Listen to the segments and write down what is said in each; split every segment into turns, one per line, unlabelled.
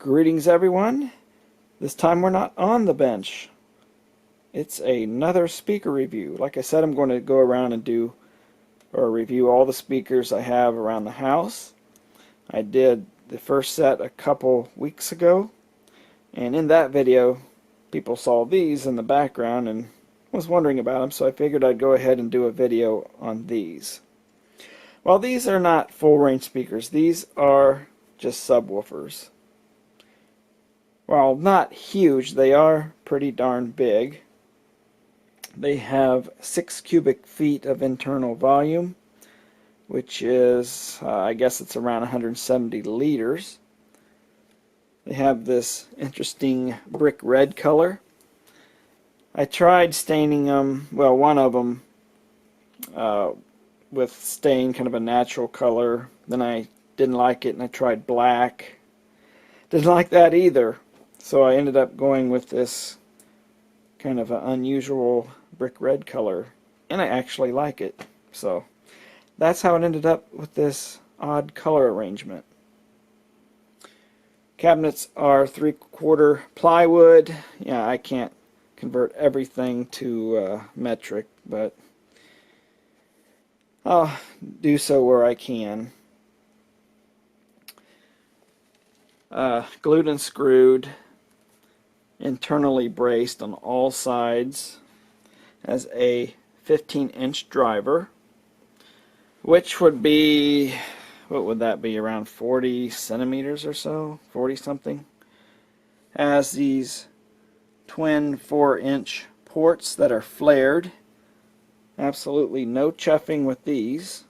Greetings everyone. This time we're not on the bench. It's another speaker review. Like I said, I'm going to go around and do or review all the speakers I have around the house. I did the first set a couple weeks ago, and in that video people saw these in the background and was wondering about them, so I figured I'd go ahead and do a video on these. Well, these are not full range speakers. These are just subwoofers. While not huge, they are pretty darn big. They have 6 cubic feet of internal volume, which is, I guess it's around 170 liters. They have this interesting brick red color. I tried staining them, well, one of them with stain, kind of a natural color. Then I didn't like it and I tried black. Didn't like that either. So I ended up going with this kind of an unusual brick red color, and I actually like it. So that's how it ended up with this odd color arrangement. Cabinets are 3/4 plywood. Yeah, I can't convert everything to metric, but I'll do so where I can. Glued and screwed, internally braced on all sides, as a 15-inch driver, which would be, what would that be, around 40 centimeters or so, 40 something. Has these twin 4-inch ports that are flared. Absolutely no chuffing with these.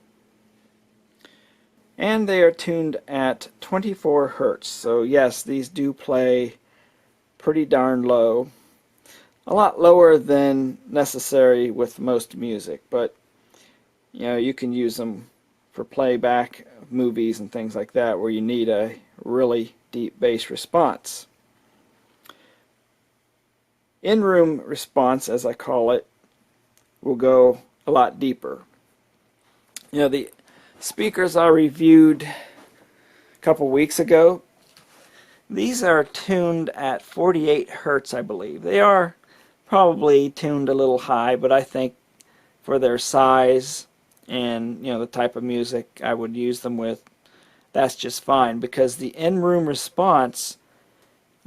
And they are tuned at 24 Hertz. So yes, these do play pretty darn low. A lot lower than necessary with most music, but you know, you can use them for playback of movies and things like that where you need a really deep bass response. In-room response, as I call it, will go a lot deeper. You know, the speakers I reviewed a couple weeks ago, these are tuned at 48 Hertz, I believe. They are probably tuned a little high, but I think for their size and the type of music I would use them with, that's just fine, because the in-room response,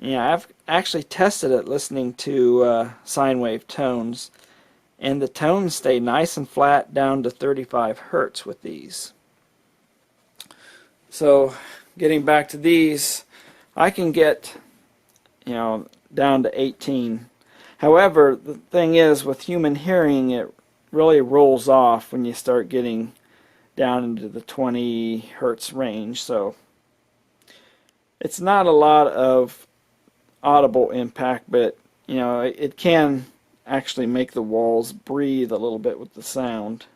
I've actually tested it listening to sine wave tones, and the tones stay nice and flat down to 35 Hertz with these. So getting back to these, I can get down to 18. However, the thing is, with human hearing, it really rolls off when you start getting down into the 20 Hertz range. So it's not a lot of audible impact, but it can actually make the walls breathe a little bit with the sound.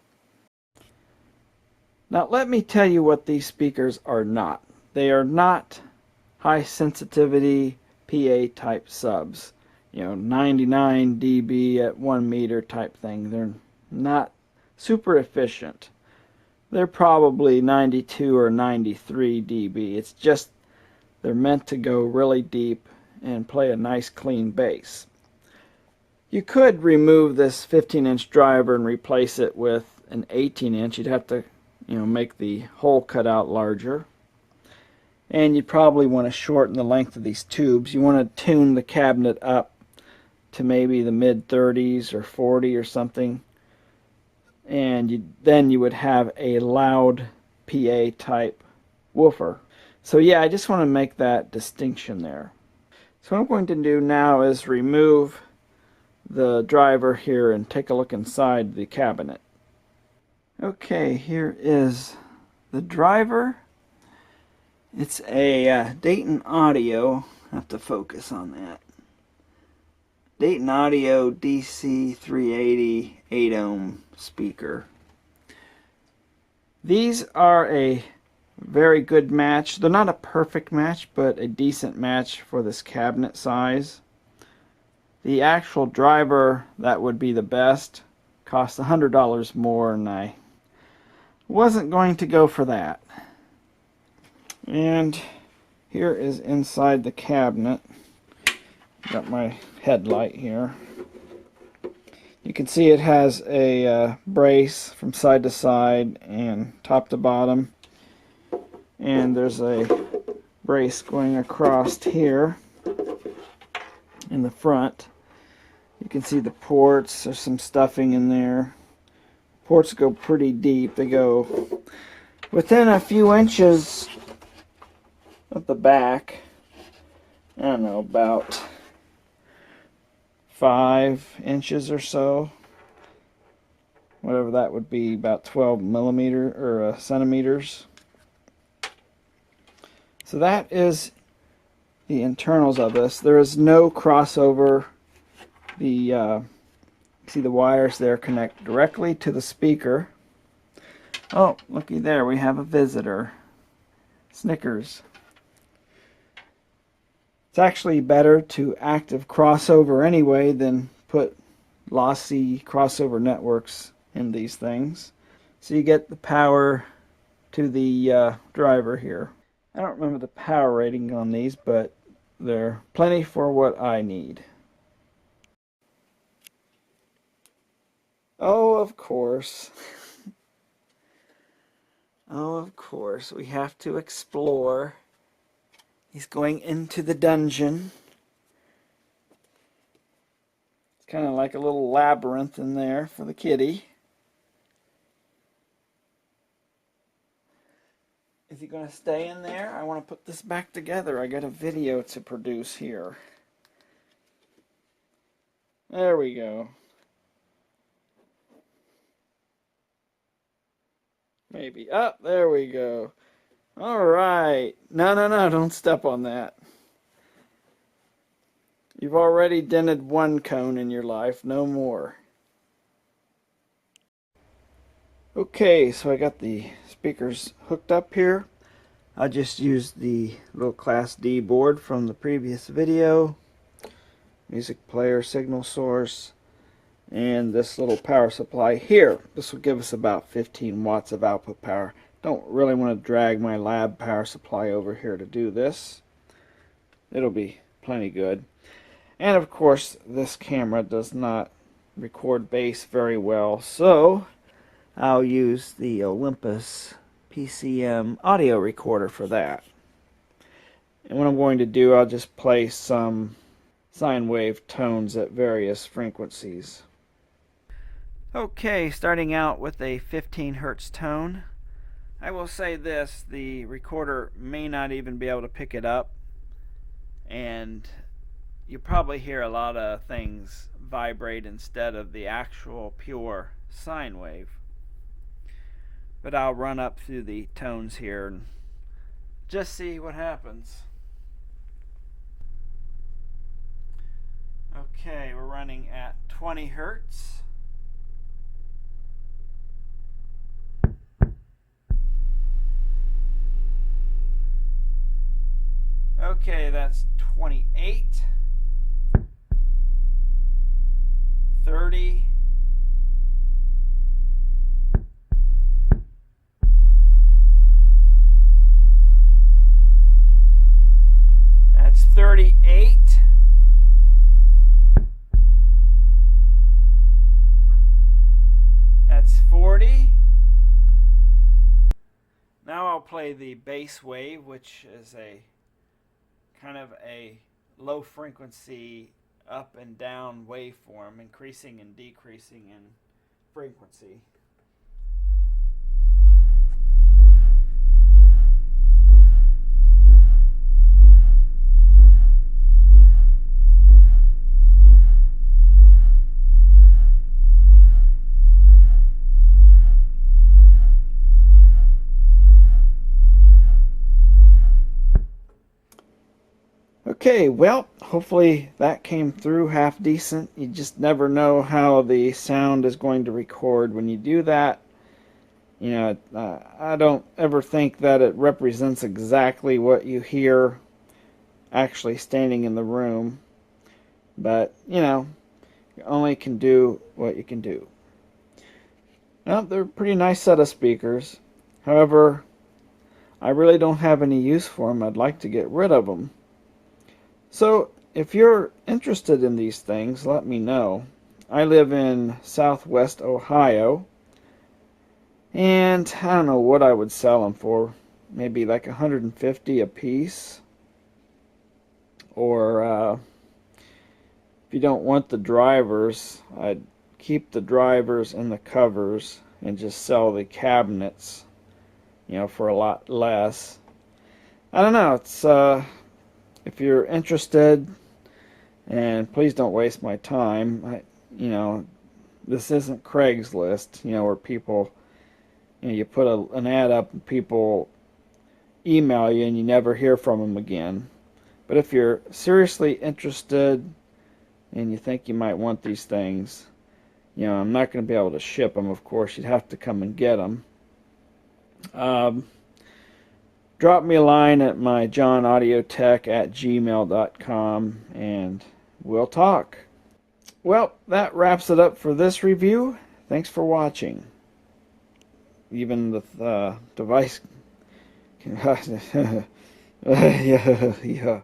Now let me tell you what these speakers are not. They are not high sensitivity PA type subs. 99 dB at 1 meter type thing. They're not super efficient. They're probably 92 or 93 dB. It's just they're meant to go really deep and play a nice clean bass. You could remove this 15-inch driver and replace it with an 18-inch. You'd have to make the hole cut out larger. And you probably want to shorten the length of these tubes. You want to tune the cabinet up to maybe the mid-30s or 40 or something. And then you would have a loud PA type woofer. So yeah, I just want to make that distinction there. So what I'm going to do now is remove the driver here and take a look inside the cabinet. Okay, here is the driver. It's a Dayton Audio, I have to focus on that. Dayton Audio DC 380 8 ohm speaker. These are a very good match. They're not a perfect match, but a decent match for this cabinet size. The actual driver that would be the best costs $100 more, and I wasn't going to go for that. And here is inside the cabinet. Got my headlight here. You can see it has a brace from side to side and top to bottom. And there's a brace going across here in the front. You can see the ports. There's some stuffing in there. Ports go pretty deep. They go within a few inches of the back. I don't know, about 5 inches or so. Whatever that would be, about 12 millimeters or centimeters. So that is the internals of this. There is no crossover. You see the wires there connect directly to the speaker. Oh, looky there, we have a visitor. Snickers. It's actually better to active crossover anyway than put lossy crossover networks in these things. So you get the power to the driver here. I don't remember the power rating on these, but they're plenty for what I need. Oh, of course. Oh, of course. We have to explore. He's going into the dungeon. It's kind of like a little labyrinth in there for the kitty. Is he going to stay in there? I want to put this back together. I got a video to produce here. There we go. Maybe. Oh, there we go. All right. No, don't step on that. You've already dented one cone in your life. No more. Okay, so I got the speakers hooked up here. I just used the little Class D board from the previous video. Music player, signal source, and this little power supply here. This will give us about 15 watts of output power. Don't really want to drag my lab power supply over here to do this. It'll be plenty good. And of course, this camera does not record bass very well, so I'll use the Olympus PCM audio recorder for that. And what I'm going to do, I'll just play some sine wave tones at various frequencies. Okay, starting out with a 15 Hertz tone. I will say this, the recorder may not even be able to pick it up, and you probably hear a lot of things vibrate instead of the actual pure sine wave. But I'll run up through the tones here and just see what happens. Okay, we're running at 20 Hertz. Okay, that's 28, 30, 38, that's 40. Now I'll play the bass wave, which is a kind of a low frequency up and down waveform, increasing and decreasing in frequency. Okay, well, hopefully that came through half decent. You just never know how the sound is going to record when you do that. You know, I don't ever think that it represents exactly what you hear actually standing in the room. But, you know, you only can do what you can do. Well, they're a pretty nice set of speakers. However, I really don't have any use for them. I'd like to get rid of them. So if you're interested in these things, let me know. I live in Southwest Ohio, and I don't know what I would sell them for. Maybe like 150 a piece. Or if you don't want the drivers, I'd keep the drivers and the covers and just sell the cabinets, for a lot less. I don't know. It's if you're interested, and please don't waste my time. This isn't Craigslist, where people, you put an ad up and people email you and you never hear from them again. But if you're seriously interested and you think you might want these things, I'm not going to be able to ship them, of course. You'd have to come and get them. Drop me a line at my johnaudiotech@gmail.com and we'll talk. Well, that wraps it up for this review. Thanks for watching. Even the device... yeah.